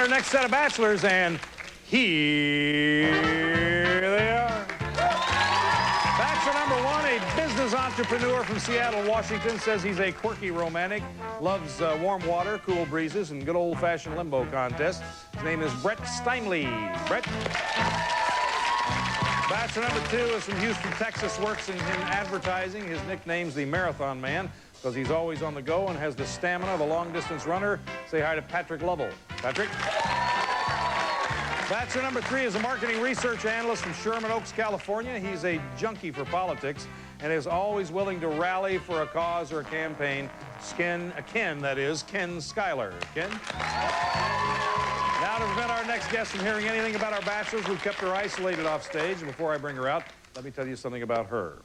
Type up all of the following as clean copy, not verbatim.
our next set of bachelors, and here they are. Bachelor number one, a business entrepreneur from Seattle, Washington, says he's a quirky romantic, loves warm water, cool breezes, and good old-fashioned limbo contests. His name is Brett Steinle. Brett. Bachelor number two is from Houston, Texas, works in advertising. His nickname's the Marathon Man because he's always on the go and has the stamina of a long-distance runner. Say hi to Patrick Lovell. Patrick. Bachelor number three is a marketing research analyst from Sherman Oaks, California. He's a junkie for politics and is always willing to rally for a cause or a campaign. Ken Scalir. Ken? Now, to prevent our next guest from hearing anything about our bachelors, we've kept her isolated off stage. And before I bring her out, let me tell you something about her.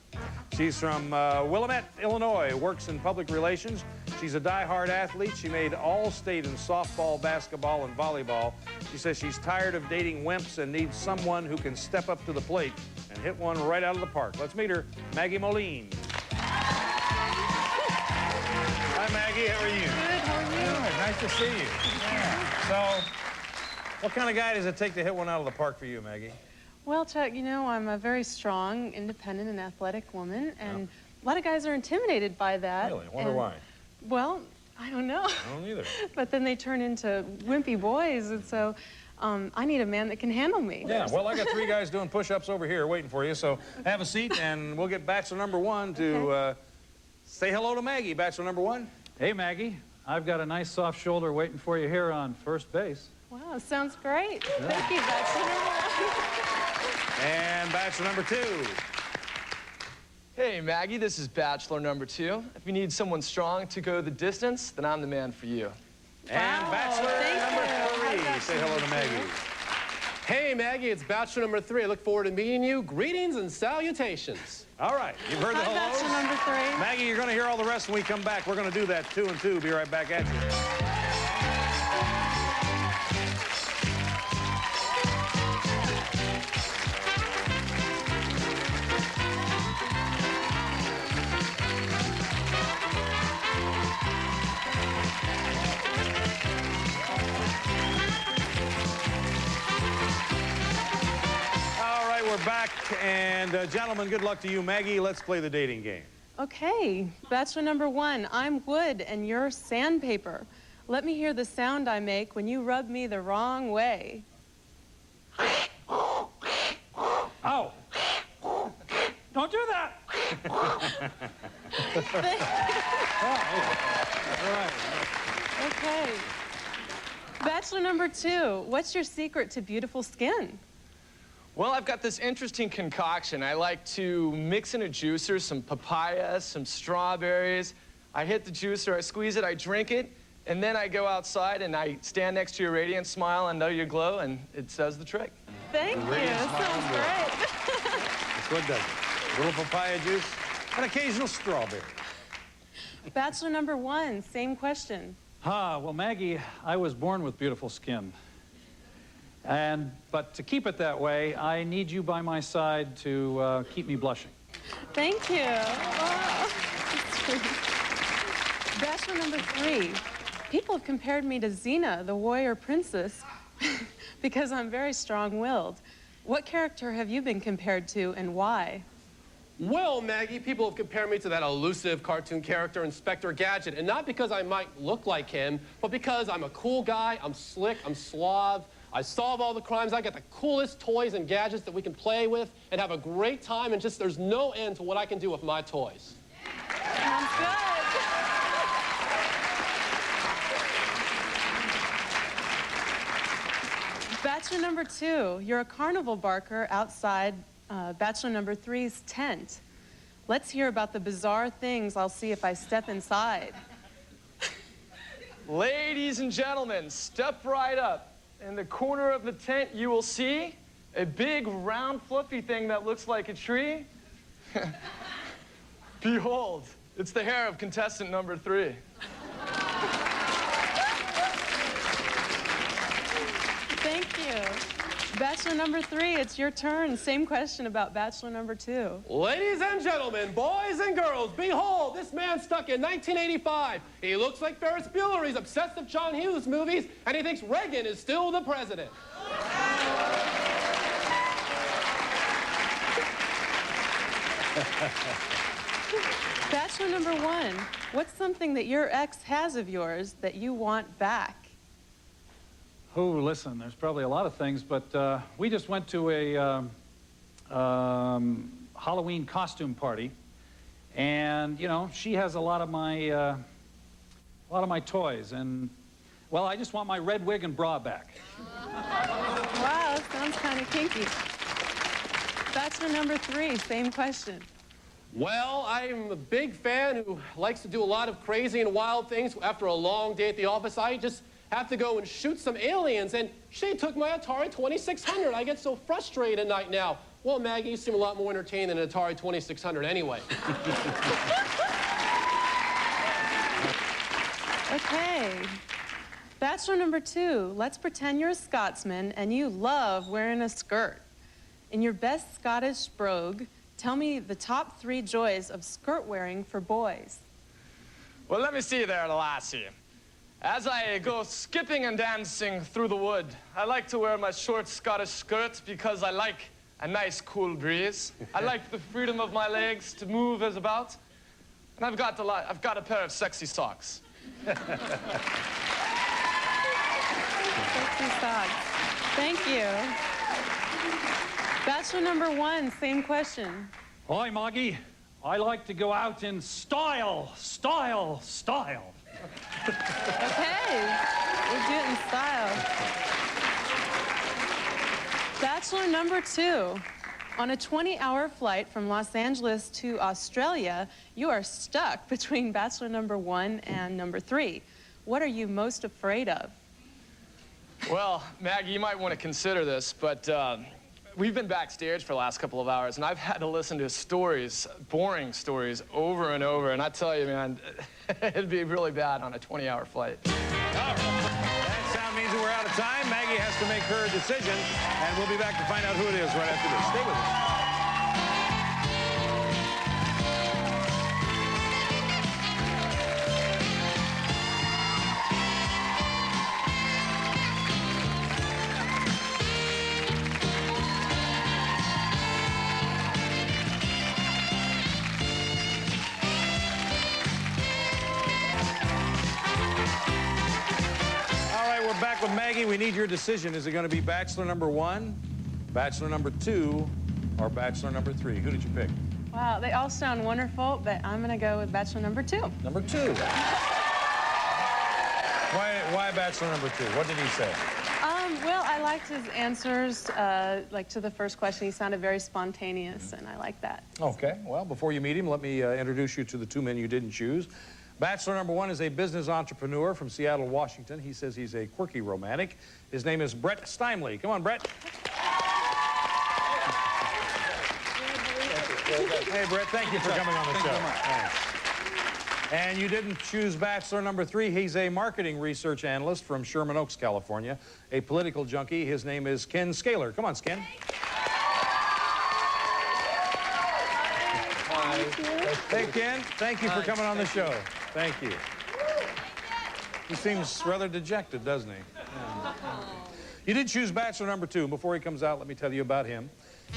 She's from Willamette, Illinois, works in public relations. She's a die-hard athlete. She made all-state in softball, basketball, and volleyball. She says she's tired of dating wimps and needs someone who can step up to the plate and hit one right out of the park. Let's meet her, Maggie Moline. Hi, Maggie. How are you? Good. How are you? Good. Nice to see you. Yeah. So, what kind of guy does it take to hit one out of the park for you, Maggie? Well, Chuck, you know, I'm a very strong, independent, and athletic woman, and a lot of guys are intimidated by that. Really? Wonder why? Well, I don't know. I don't either. But then they turn into wimpy boys, and so I need a man that can handle me. Yeah, well, I got three guys doing push-ups over here waiting for you, so have a seat, and we'll get bachelor number one to say hello to Maggie. Bachelor number one. Hey, Maggie. I've got a nice soft shoulder waiting for you here on first base. Wow, sounds great. Yeah. Thank you, Bachelor number one. And bachelor number two. Hey, Maggie, this is bachelor number two. If you need someone strong to go the distance, then I'm the man for you. And bachelor number three. Say hello to Maggie. Hey, Maggie, it's bachelor number three. I look forward to meeting you. Greetings and salutations. All right, you've heard the hellos. Bachelor number three. Maggie, you're going to hear all the rest when we come back. We're going to do that 2 and 2. Be right back at you. We're back, and gentlemen, good luck to you. Maggie, let's play the dating game. Okay, bachelor number one, I'm wood and you're sandpaper. Let me hear the sound I make when you rub me the wrong way. Oh! Don't do that! Okay. Bachelor number two, what's your secret to beautiful skin? Well, I've got this interesting concoction. I like to mix in a juicer, some papaya, some strawberries. I hit the juicer, I squeeze it, I drink it, and then I go outside and I stand next to your radiant smile and know your glow, and it does the trick. Thank you. That sounds great. That's what does it. A little papaya juice, and occasional strawberry. Bachelor number one, same question. Well, Maggie, I was born with beautiful skin. But to keep it that way, I need you by my side to keep me blushing. Thank you. Oh. Bachelor number three. People have compared me to Xena, the warrior princess, because I'm very strong-willed. What character have you been compared to, and why? Well, Maggie, people have compared me to that elusive cartoon character, Inspector Gadget, and not because I might look like him, but because I'm a cool guy, I'm slick, I'm suave, I solve all the crimes, I got the coolest toys and gadgets that we can play with and have a great time, and just there's no end to what I can do with my toys. Sounds good. Bachelor number two, you're a carnival barker outside bachelor number three's tent. Let's hear about the bizarre things I'll see if I step inside. Ladies and gentlemen, step right up. In the corner of the tent, you will see a big, round, fluffy thing that looks like a tree. Behold, it's the hair of contestant number three. Thank you. Bachelor number 3, it's your turn. Same question about bachelor number 2. Ladies and gentlemen, boys and girls, behold, this man stuck in 1985. He looks like Ferris Bueller. He's obsessed with John Hughes movies, and he thinks Reagan is still the president. Bachelor number 1, what's something that your ex has of yours that you want back? Oh, listen, there's probably a lot of things, but we just went to a Halloween costume party, and you know, she has a lot of my toys, and well, I just want my red wig and bra back. Wow, that sounds kind of kinky. Bachelor number 3, same question. Well, I'm a big fan who likes to do a lot of crazy and wild things. After a long day at the office, I just have to go and shoot some aliens, and she took my Atari 2600. I get so frustrated at night now. Well, Maggie, you seem a lot more entertained than an Atari 2600 anyway. Okay. Bachelor number 2, let's pretend you're a Scotsman and you love wearing a skirt. In your best Scottish brogue, tell me the top 3 joys of skirt wearing for boys. Well, let me see there, lassie. As I go skipping and dancing through the wood, I like to wear my short Scottish skirt because I like a nice cool breeze. I like the freedom of my legs to move as about. And I've got a pair of sexy socks. Sexy socks. Thank you. Bachelor number 1, same question. Hi, Maggie. I like to go out in style, style, style. Okay, we'll do it in style. Bachelor number 2. On a 20-hour flight from Los Angeles to Australia, you are stuck between bachelor number 1 and number 3. What are you most afraid of? Well, Maggie, you might want to consider this, but we've been backstage for the last couple of hours, and I've had to listen to stories, boring stories, over and over. And I tell you, man, it'd be really bad on a 20-hour flight. All right. That sound means that we're out of time. Maggie has to make her decision, and we'll be back to find out who it is right after this. Stay with us. Back with Maggie. We need your decision. Is it going to be bachelor number 1, bachelor number 2, or bachelor number 3? Who did you pick? Wow, they all sound wonderful, but I'm going to go with bachelor number 2. Number 2. Why bachelor number 2? What did he say? Well, I liked his answers. Like to the first question, he sounded very spontaneous, and I like that. Okay. Well, before you meet him, let me introduce you to the 2 men you didn't choose. Bachelor number 1 is a business entrepreneur from Seattle, Washington. He says he's a quirky romantic. His name is Brett Steinley. Come on, Brett. Hey, Brett, thank you for coming on the show. Thanks. And you didn't choose bachelor number 3. He's a marketing research analyst from Sherman Oaks, California, a political junkie. His name is Ken Scalir. Come on, Ken. Hey, Ken, thank you for coming on the show. Thank you. He seems rather dejected, doesn't he? Yeah. You did choose bachelor number 2. Before he comes out, let me tell you about him.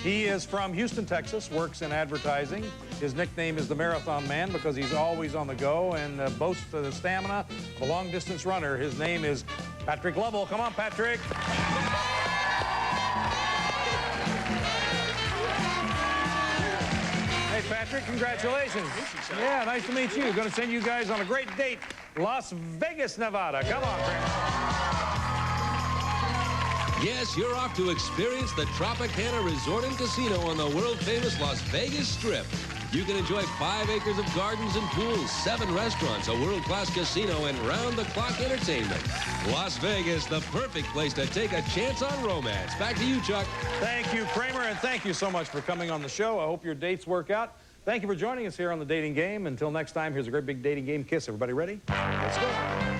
He is from Houston, Texas, works in advertising. His nickname is the Marathon Man because he's always on the go and boasts the stamina of a long-distance runner. His name is Patrick Lovell. Come on, Patrick. Hey, Patrick, congratulations. Yeah, nice to meet you. Going to send you guys on a great date, Las Vegas, Nevada. Come on, Kramer. Yes, you're off to experience the Tropicana Resort and Casino on the world-famous Las Vegas Strip. You can enjoy 5 acres of gardens and pools, 7 restaurants, a world-class casino, and round-the-clock entertainment. Las Vegas, the perfect place to take a chance on romance. Back to you, Chuck. Thank you, Kramer, and thank you so much for coming on the show. I hope your dates work out. Thank you for joining us here on The Dating Game. Until next time, here's a great big dating game kiss. Everybody ready? Let's go.